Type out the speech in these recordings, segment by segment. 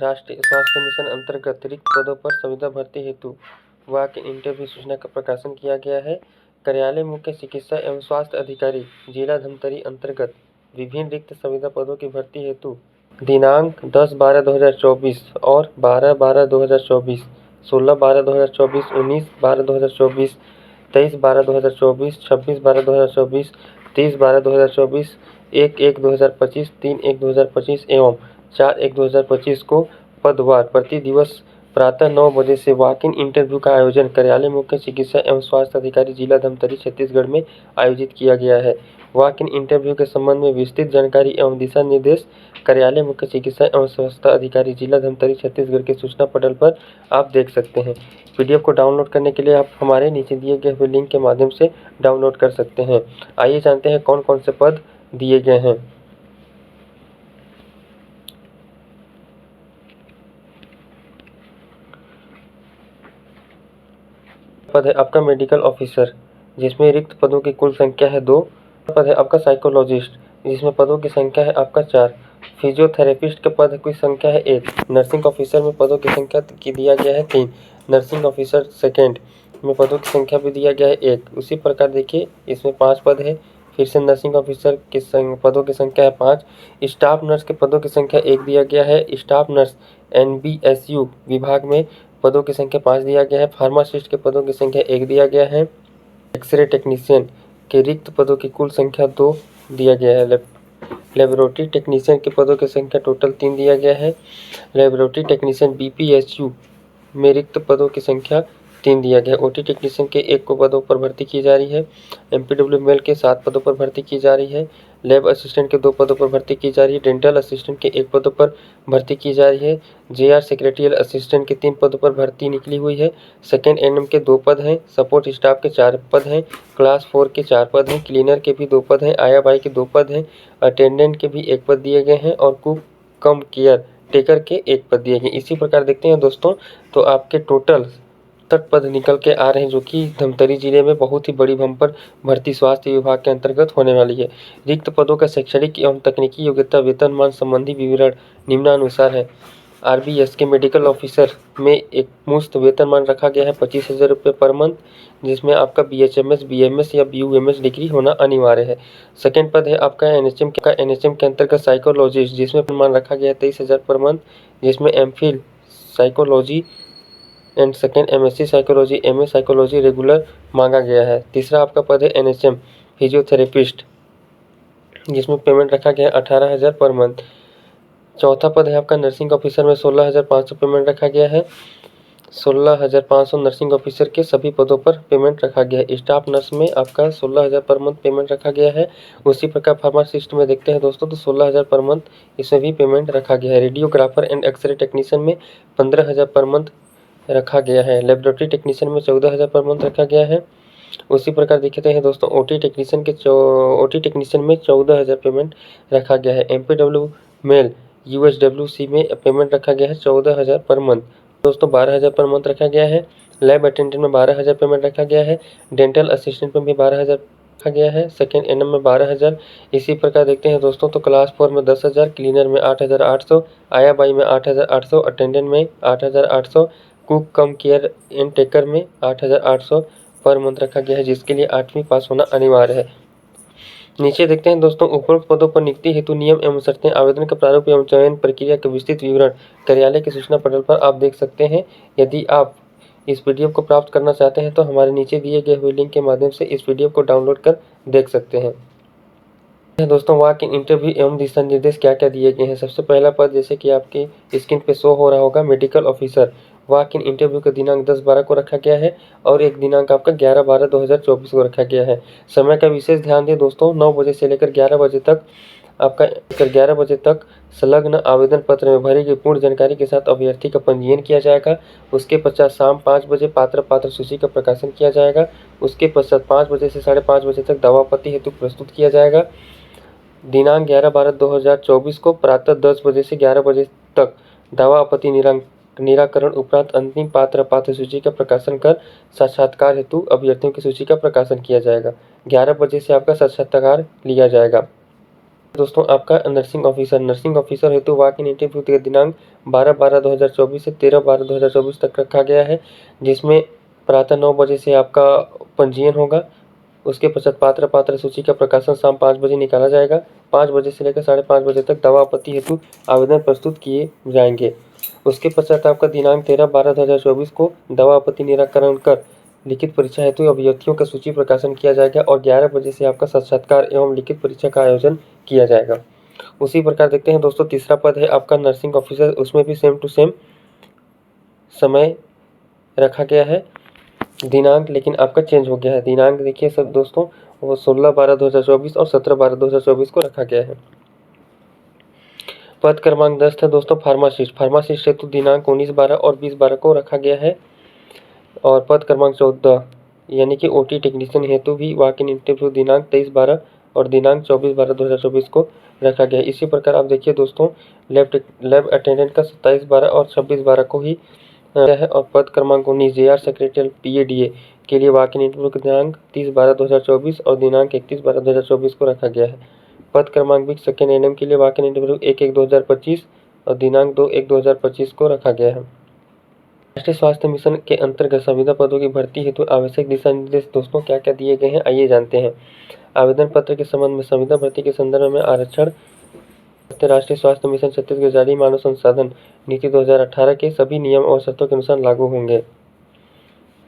राष्ट्रीय स्वास्थ्य मिशन अंतर्गत रिक्त पदों पर संविदा भर्ती हेतु वॉक इन इंटरव्यू सूचना का प्रकाशन किया गया है। कार्यालय मुख्य चिकित्सा एवं स्वास्थ्य अधिकारी जिला धमतरी अंतर्गत विभिन्न रिक्त संविदा पदों की भर्ती हेतु दिनांक 10/12/2024 और 12/12/2024, 16/12/2024, 19/12/2024, 23/12/2024, 26/12/2024, 30/12/2024, 1/1/2025, 3/1/2025 एवं 4/1/2025 को पदवार प्रति दिवस प्रातः 9 बजे से वॉक इन इंटरव्यू का आयोजन कार्यालय मुख्य चिकित्सा एवं स्वास्थ्य अधिकारी जिला धमतरी छत्तीसगढ़ में आयोजित किया गया है। वॉक इन इंटरव्यू के संबंध में विस्तृत जानकारी एवं दिशा निर्देश कार्यालय मुख्य चिकित्सा एवं स्वास्थ्य अधिकारी जिला धमतरी छत्तीसगढ़ के सूचना पटल पर आप देख सकते हैं। पीडीएफ को डाउनलोड करने के लिए आप हमारे नीचे दिए गए हुए लिंक के माध्यम से डाउनलोड कर सकते हैं। आइए जानते हैं कौन कौन से पद दिए गए हैं। पद है आपका मेडिकल ऑफिसर, जिसमें रिक्त पदों की कुल संख्या है 2। पद है आपका साइकोलॉजिस्ट, जिसमें पदों की संख्या है आपका 4। फिजियोथेरेपिस्ट के पद की संख्या है 1। नर्सिंग ऑफिसर में पदों की संख्या की दिया गया है 3। नर्सिंग ऑफिसर सेकेंड में पदों की संख्या भी दिया गया है 1। उसी प्रकार देखिए इसमें 5 पद है। फिर से नर्सिंग ऑफिसर के पदों की संख्या है 5। स्टाफ नर्स के पदों की संख्या 1 दिया गया है। स्टाफ नर्स NBSU विभाग में पदों की संख्या 5 दिया गया है। फार्मासिस्ट के पदों की संख्या 1 दिया गया है। एक्सरे टेक्नीशियन के रिक्त पदों की कुल संख्या 2 दिया गया है। लेबोरेटरी टेक्नीशियन के पदों की संख्या टोटल 3 दिया गया है। लेबोरेटरी टेक्नीशियन BPSU में रिक्त पदों की संख्या 3 दिया गया है। OT टेक्नीशियन के 1 पदों पर भर्ती की जा रही है। MPW मेल के 7 पदों पर भर्ती की जा रही है। लैब असिस्टेंट के 2 पदों पर भर्ती की जा रही है। डेंटल असिस्टेंट के 1 पदों पर भर्ती की जा रही है। JR सेक्रेटरियल असिस्टेंट के 3 पदों पर भर्ती निकली हुई है। सेकेंड NM के 2 पद हैं। सपोर्ट स्टाफ के 4 पद हैं। क्लास 4 के 4 पद हैं। क्लीनर के भी 2 पद हैं। आया बाई के 2 पद हैं। अटेंडेंट के भी 1 पद दिए गए हैं और कुक कम केयर टेकर के 1 पद दिए गए। इसी प्रकार देखते हैं दोस्तों, तो आपके टोटल 67 पद निकल के आ रहे हैं, जो कि धमतरी जिले में बहुत ही बड़ी बम्पर भर्ती स्वास्थ्य विभाग के अंतर्गत होने वाली है। रिक्त पदों का शैक्षणिक एवं तकनीकी योग्यता वेतनमान संबंधी विवरण निम्नानुसार है। RBS के मेडिकल ऑफिसर में एक मुश्त वेतनमान रखा गया है 25,000 रुपये पर मंथ, जिसमें आपका BHMS, BMS या BUMS डिग्री होना अनिवार्य है। सेकेंड पद है आपका NHM के अंतर्गत साइकोलॉजिस्ट, जिसमें वेतनमान रखा गया है 23,000 पर मंथ, जिसमें MPhil psychology and second MSc psychology, MA psychology regular मांगा गया है। तीसरा आपका पद है NHM फिजियोथेरेपिस्ट, जिसमें पेमेंट रखा गया है 18,000 पर मंथ। चौथा पद है आपका नर्सिंग ऑफिसर में 16,500 पेमेंट रखा गया है। 16,500 नर्सिंग ऑफिसर के सभी पदों पर पेमेंट रखा गया है। स्टाफ नर्स में आपका 16,000 पर मंथ पेमेंट रखा गया है। उसी प्रकार फार्मासिस्ट में देखते हैं दोस्तों, तो 16,000 पर मंथ इसमें भी पेमेंट रखा गया है। रेडियोग्राफर एंड एक्सरे टेक्नीशियन में 15,000 पर मंथ रखा गया है। लेबोरेटरी टेक्नीशियन में 14,000 पर मंथ रखा गया है। उसी प्रकार देखते हैं दोस्तों, OT टेक्नीशियन में 14,000 पेमेंट रखा गया है। MPW मेल USWC में पेमेंट रखा गया है 14,000 पर मंथ दोस्तों, 12,000 पर मंथ रखा गया है। लैब अटेंडेंट में 12,000 पेमेंट रखा गया है। डेंटल असिस्टेंट में भी 12,000 रखा गया है। सेकेंड NM में 12,000। इसी प्रकार देखते हैं दोस्तों, तो क्लास 4 में 10,000, क्लीनर में 8,800, आया बाई में 8,800, अटेंडेंट में 8,800, cook come care and taker में 8,800 पर मंथ रखा गया है, जिसके लिए 8वीं पास होना अनिवार्य है। नीचे देखते हैं दोस्तों, उपरोक्त पदों पर नियुक्ति हेतु नियम एवं शर्तें, आवेदन का प्रारूप एवं चयन प्रक्रिया के विस्तृत विवरण कार्यालय के सूचना पटल पर आप देख सकते हैं। यदि आप इस PDF को प्राप्त करना चाहते हैं तो हमारे नीचे दिए गए हुए लिंक के माध्यम से इस PDF को डाउनलोड कर देख सकते हैं। दोस्तों, वॉक इन इंटरव्यू एवं दिशा निर्देश क्या क्या दिए गए हैं। सबसे पहला पद, जैसे कि आपकी स्क्रीन पे शो हो रहा होगा, medical officer. Walk in interview का दिनांक 10/12 को रखा गया है और एक दिनांक आपका 11/12/2024 को रखा गया है। समय का विशेष ध्यान दें दोस्तों, 9 बजे से लेकर 11 बजे तक आपका 11 बजे तक संलग्न आवेदन पत्र में भरी गई पूर्ण जानकारी के साथ अभ्यर्थी का पंजीयन किया जाएगा। उसके पश्चात शाम 5 बजे पात्र सूची का प्रकाशन किया जाएगा। उसके पश्चात 5 बजे से 5:30 बजे तक दावा आपत्ति हेतु प्रस्तुत किया जाएगा। दिनांक 11/12/2024 को प्रातः 10 बजे से 11 बजे तक दावा आपत्ति निराकरण उपरांत अंतिम पात्र सूची का प्रकाशन कर साक्षात्कार हेतु अभ्यर्थियों की सूची का प्रकाशन किया जाएगा। 11 बजे से आपका साक्षात्कार लिया जाएगा। दोस्तों आपका नर्सिंग ऑफिसर हेतु वॉक इन इंटरव्यू का दिनांक 12/12/2024 से 13/12/2024 तक रखा गया है, जिसमें प्रातः 9 बजे से आपका पंजीयन होगा। उसके पश्चात पात्र सूची का प्रकाशन शाम 5 बजे निकाला जाएगा। 5 बजे से लेकर 5:30 बजे तक दवा आपत्ति हेतु आवेदन प्रस्तुत किए जाएंगे। उसके पश्चात आपका दिनांक 13/12/2024 को दवा आपत्ति निराकरण कर लिखित परीक्षा हेतु अभ्यर्थियों का सूची प्रकाशन किया जाएगा और 11 बजे से आपका साक्षात्कार एवं लिखित परीक्षा का आयोजन किया जाएगा। उसी प्रकार देखते हैं दोस्तों, तीसरा पद है आपका नर्सिंग ऑफिसर। उसमें भी सेम टू सेम समय रखा गया है, दिनांक लेकिन आपका चेंज हो गया है। दिनांक देखिए सब दोस्तों, वो 16/12/2024 और 17/12/2024 को रखा गया है। पद क्रमांक 10 है दोस्तों फार्मासिस्ट हेतु दिनांक 19/12 और 20/12 को रखा गया है। और पद क्रमांक 14 यानी कि ओटी टेक्नीशियन हेतु भी वॉक इन इंटरव्यू दिनांक 23/12 और दिनांक 24/12/2024 को रखा गया है। इसी प्रकार आप देखिए दोस्तों, लैब अटेंडेंट का 27/12 और 26/12 को ही है। और पद क्रमांक 19 जेआर सेक्रेटरी पीएडीए के लिए वॉक इन इंटरव्यू का दिनांक 30/12/2024 और दिनांक 31/12/2024 को रखा गया है। पद क्रमांक 20 सेकेंड एनएम के लिए वॉक इन इंटरव्यू 1/1/2025 और दिनांक 2/1/2025 को रखा गया है। राष्ट्रीय स्वास्थ्य मिशन के अंतर्गत संविदा पदों की भर्ती हेतु आवश्यक दिशा निर्देश दोस्तों क्या क्या दिए गए हैं, आइए जानते हैं। आवेदन पत्र के संबंध में संविदा भर्ती के संदर्भ में आरक्षण राष्ट्रीय स्वास्थ्य मिशन छत्तीसगढ़ जारी मानव संसाधन नीति 2018 के सभी नियम और शर्तों के अनुसार लागू होंगे।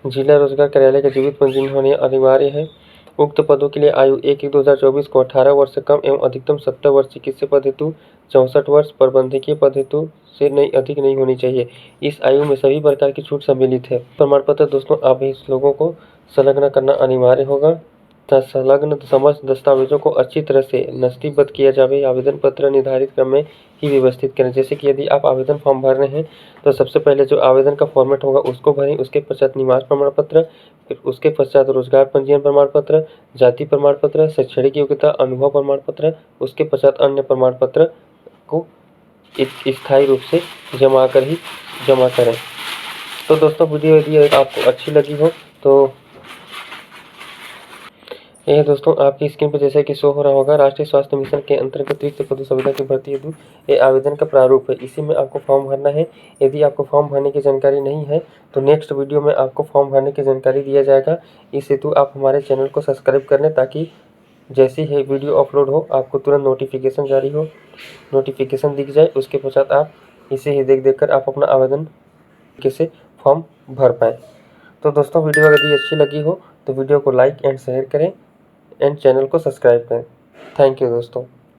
जिला रोजगार कार्यालय का जीवित पंजीयन होने अनिवार्य है। उक्त पदों के लिए आयु 1/1/2024 को 18 वर्ष से कम एवं अधिकतम 70 वर्ष, चिकित्सीय पद हेतु 64 वर्ष, प्रबंधकीय पद हेतु से अधिक नहीं होनी चाहिए। इस आयु में सभी प्रकार की छूट सम्मिलित है। प्रमाण पत्र दोस्तों आप इस लोगों को संलग्न करना अनिवार्य होगा। संलग्न समस्त दस्तावेजों को अच्छी तरह से नस्तीबद्ध किया जाए। आवेदन पत्र निर्धारित क्रम में ही व्यवस्थित करें। जैसे कि यदि आप आवेदन फॉर्म भर रहे हैं तो सबसे पहले जो आवेदन का फॉर्मेट होगा उसको भरें। उसके पश्चात निवास प्रमाण पत्र, फिर उसके पश्चात रोजगार पंजीयन प्रमाण पत्र, जाति प्रमाण पत्र, शैक्षणिक योग्यता, अनुभव प्रमाण पत्र, उसके पश्चात अन्य प्रमाण पत्र को स्थायी रूप से जमा करें। तो दोस्तों वीडियो यदि आपको अच्छी लगी हो तो यह दोस्तों आपकी स्क्रीन पर जैसे कि शो हो रहा होगा, राष्ट्रीय स्वास्थ्य मिशन के अंतर्गत रिक्त पदों संविदा की भर्ती हेतु ये आवेदन का प्रारूप है। इसी में आपको फॉर्म भरना है। यदि आपको फॉर्म भरने की जानकारी नहीं है तो नेक्स्ट वीडियो में आपको फॉर्म भरने की जानकारी दिया जाएगा। इस हेतु आप हमारे चैनल को सब्सक्राइब कर लें ताकि जैसी ही वीडियो अपलोड हो आपको तुरंत नोटिफिकेशन जारी हो, नोटिफिकेशन दिख जाए। उसके पश्चात आप इसे ही देख कर आप अपना आवेदन कैसे फॉर्म भर पाएँ। तो दोस्तों वीडियो यदि अच्छी लगी हो तो वीडियो को लाइक एंड शेयर करें एंड चैनल को सब्सक्राइब करें। थैंक यू दोस्तों।